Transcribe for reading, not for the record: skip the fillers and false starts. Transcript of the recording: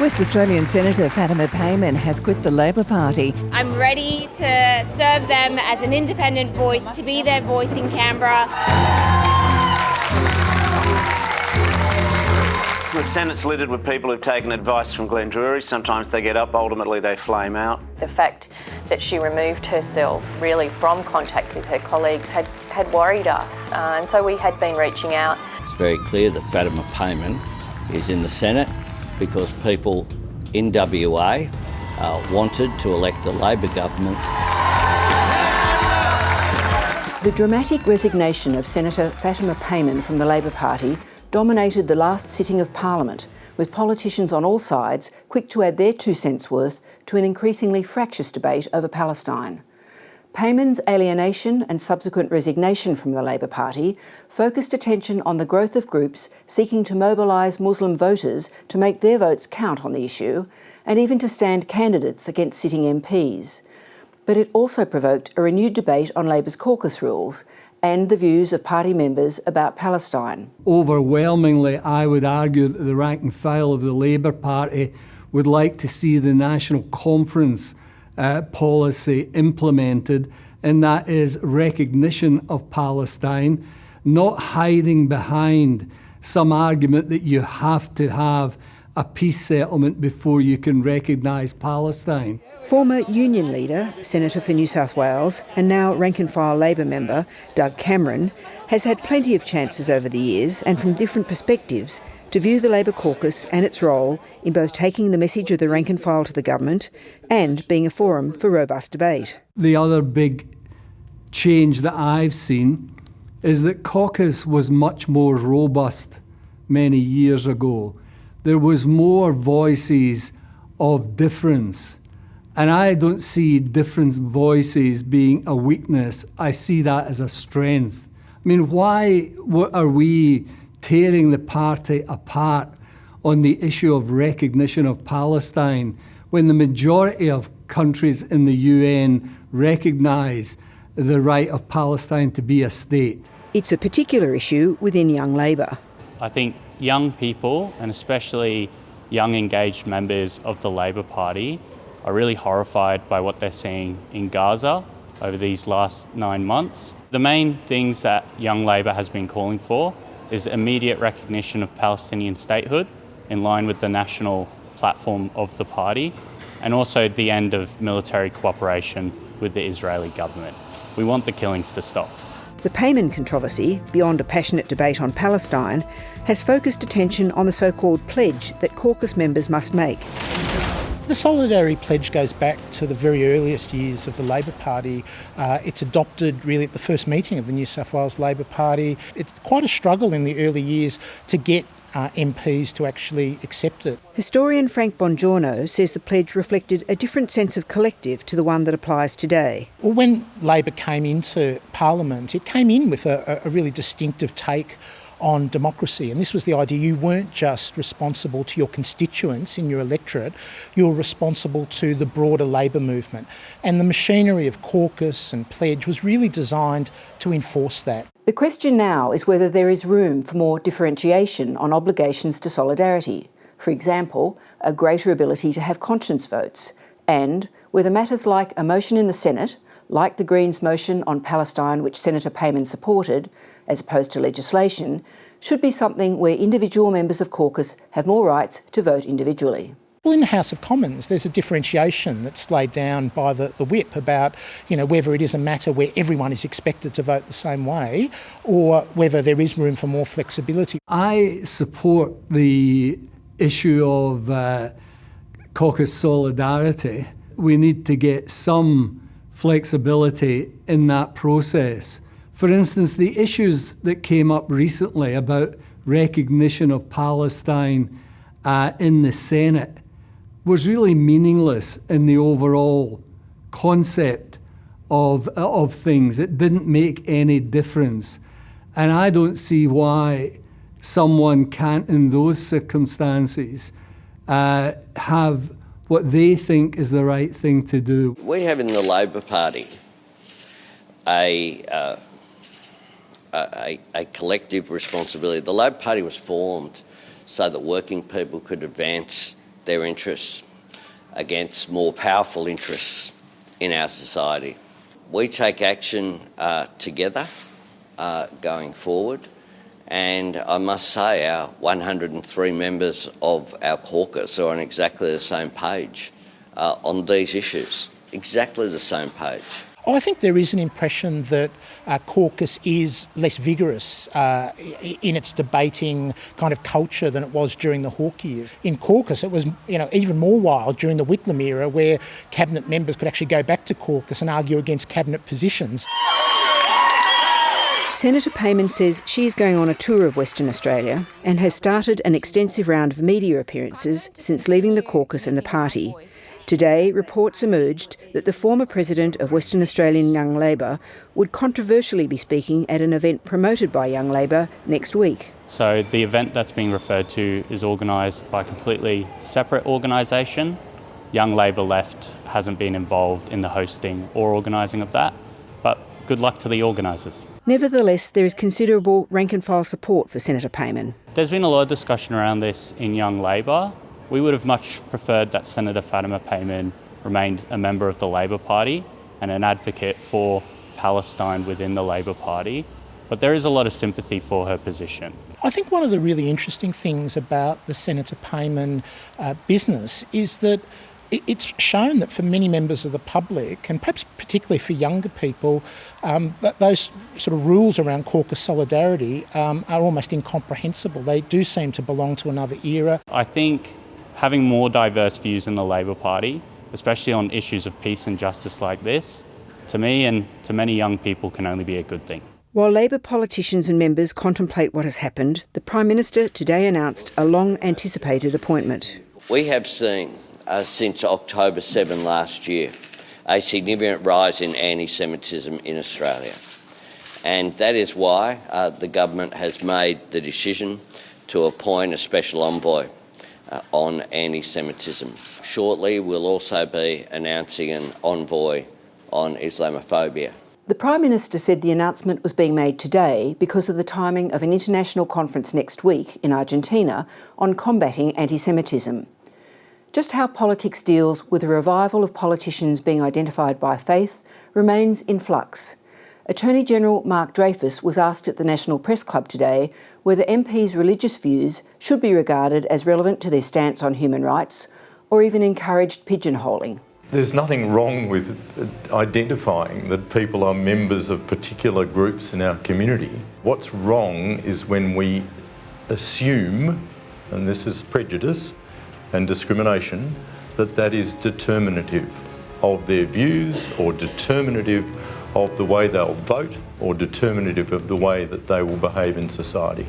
West Australian Senator Fatima Payman has quit the Labor Party. I'm ready to serve them as an independent voice, to be their voice in Canberra. The Senate's littered with people who've taken advice from Glenn Drury. Sometimes they get up, ultimately they flame out. The fact that she removed herself really from contact with her colleagues had worried us, and so we had been reaching out. It's very clear that Fatima Payman is in the Senate because people in WA wanted to elect a Labor government. The dramatic resignation of Senator Fatima Payman from the Labor Party dominated the last sitting of Parliament, with politicians on all sides quick to add their 2 cents worth to an increasingly fractious debate over Palestine. Payman's alienation and subsequent resignation from the Labor Party focused attention on the growth of groups seeking to mobilise Muslim voters to make their votes count on the issue, and even to stand candidates against sitting MPs. But it also provoked a renewed debate on Labor's caucus rules and the views of party members about Palestine. Overwhelmingly, I would argue that the rank and file of the Labour Party would like to see the National Conference policy implemented, and that is recognition of Palestine, not hiding behind some argument that you have to have a peace settlement before you can recognise Palestine. Former Union leader, Senator for New South Wales, and now rank-and-file Labor member, Doug Cameron, has had plenty of chances over the years and from different perspectives to view the Labor caucus and its role in both taking the message of the rank-and-file to the government and being a forum for robust debate. The other big change that I've seen is that caucus was much more robust many years ago. There was more voices of difference. And I don't see different voices being a weakness. I see that as a strength. I mean, why are we tearing the party apart on the issue of recognition of Palestine when the majority of countries in the UN recognise the right of Palestine to be a state? It's a particular issue within Young Labor. I think young people, and especially young engaged members of the Labor Party, are really horrified by what they're seeing in Gaza over these last 9 months. The main things that Young Labor has been calling for is immediate recognition of Palestinian statehood in line with the national platform of the party, and also the end of military cooperation with the Israeli government. We want the killings to stop. The Payman controversy, beyond a passionate debate on Palestine, has focused attention on the so-called pledge that caucus members must make. The Solidarity Pledge goes back to the very earliest years of the Labor Party. It's adopted really at the first meeting of the New South Wales Labor Party. It's quite a struggle in the early years to get MPs to actually accept it. Historian Frank Bongiorno says the pledge reflected a different sense of collective to the one that applies today. Well, when Labor came into Parliament, it came in with a really distinctive take on democracy. And this was the idea: you weren't just responsible to your constituents in your electorate, you were responsible to the broader Labor movement. And the machinery of caucus and pledge was really designed to enforce that. The question now is whether there is room for more differentiation on obligations to solidarity. For example, a greater ability to have conscience votes, and whether matters like a motion in the Senate, like the Greens' motion on Palestine, which Senator Payman supported, as opposed to legislation, should be something where individual members of caucus have more rights to vote individually. Well, in the House of Commons, there's a differentiation that's laid down by the whip about, whether it is a matter where everyone is expected to vote the same way or whether there is room for more flexibility. I support the issue of caucus solidarity. We need to get some flexibility in that process. For instance, the issues that came up recently about recognition of Palestine in the Senate was really meaningless in the overall concept of things. It didn't make any difference. And I don't see why someone can't, in those circumstances, have what they think is the right thing to do. We have in the Labor Party a collective responsibility. The Labor Party was formed so that working people could advance their interests against more powerful interests in our society. We take action together going forward, and I must say our 103 members of our caucus are on exactly the same page on these issues, exactly the same page. I think there is an impression that caucus is less vigorous in its debating kind of culture than it was during the Hawke years. In caucus, it was even more wild during the Whitlam era, where cabinet members could actually go back to caucus and argue against cabinet positions. Senator Payman says she is going on a tour of Western Australia and has started an extensive round of media appearances since leaving the caucus and the party. Today, reports emerged that the former president of Western Australian Young Labor would controversially be speaking at an event promoted by Young Labor next week. So the event that's being referred to is organised by a completely separate organisation. Young Labor Left hasn't been involved in the hosting or organising of that, but good luck to the organisers. Nevertheless, there is considerable rank-and-file support for Senator Payman. There's been a lot of discussion around this in Young Labor. We would have much preferred that Senator Fatima Payman remained a member of the Labor Party and an advocate for Palestine within the Labor Party, but there is a lot of sympathy for her position. I think one of the really interesting things about the Senator Payman business is that it's shown that for many members of the public, and perhaps particularly for younger people, that those sort of rules around caucus solidarity are almost incomprehensible. They do seem to belong to another era. I think having more diverse views in the Labor Party, especially on issues of peace and justice like this, to me and to many young people can only be a good thing. While Labor politicians and members contemplate what has happened, the Prime Minister today announced a long-anticipated appointment. We have seen, since October 7 last year, a significant rise in anti-Semitism in Australia. And that is why the government has made the decision to appoint a special envoy on anti-Semitism. Shortly, we'll also be announcing an envoy on Islamophobia. The Prime Minister said the announcement was being made today because of the timing of an international conference next week in Argentina on combating anti-Semitism. Just how politics deals with a revival of politicians being identified by faith remains in flux. Attorney General Mark Dreyfus was asked at the National Press Club today whether MPs' religious views should be regarded as relevant to their stance on human rights or even encouraged pigeonholing. There's nothing wrong with identifying that people are members of particular groups in our community. What's wrong is when we assume, and this is prejudice and discrimination, that is determinative of their views or determinative of the way they'll vote or determinative of the way that they will behave in society.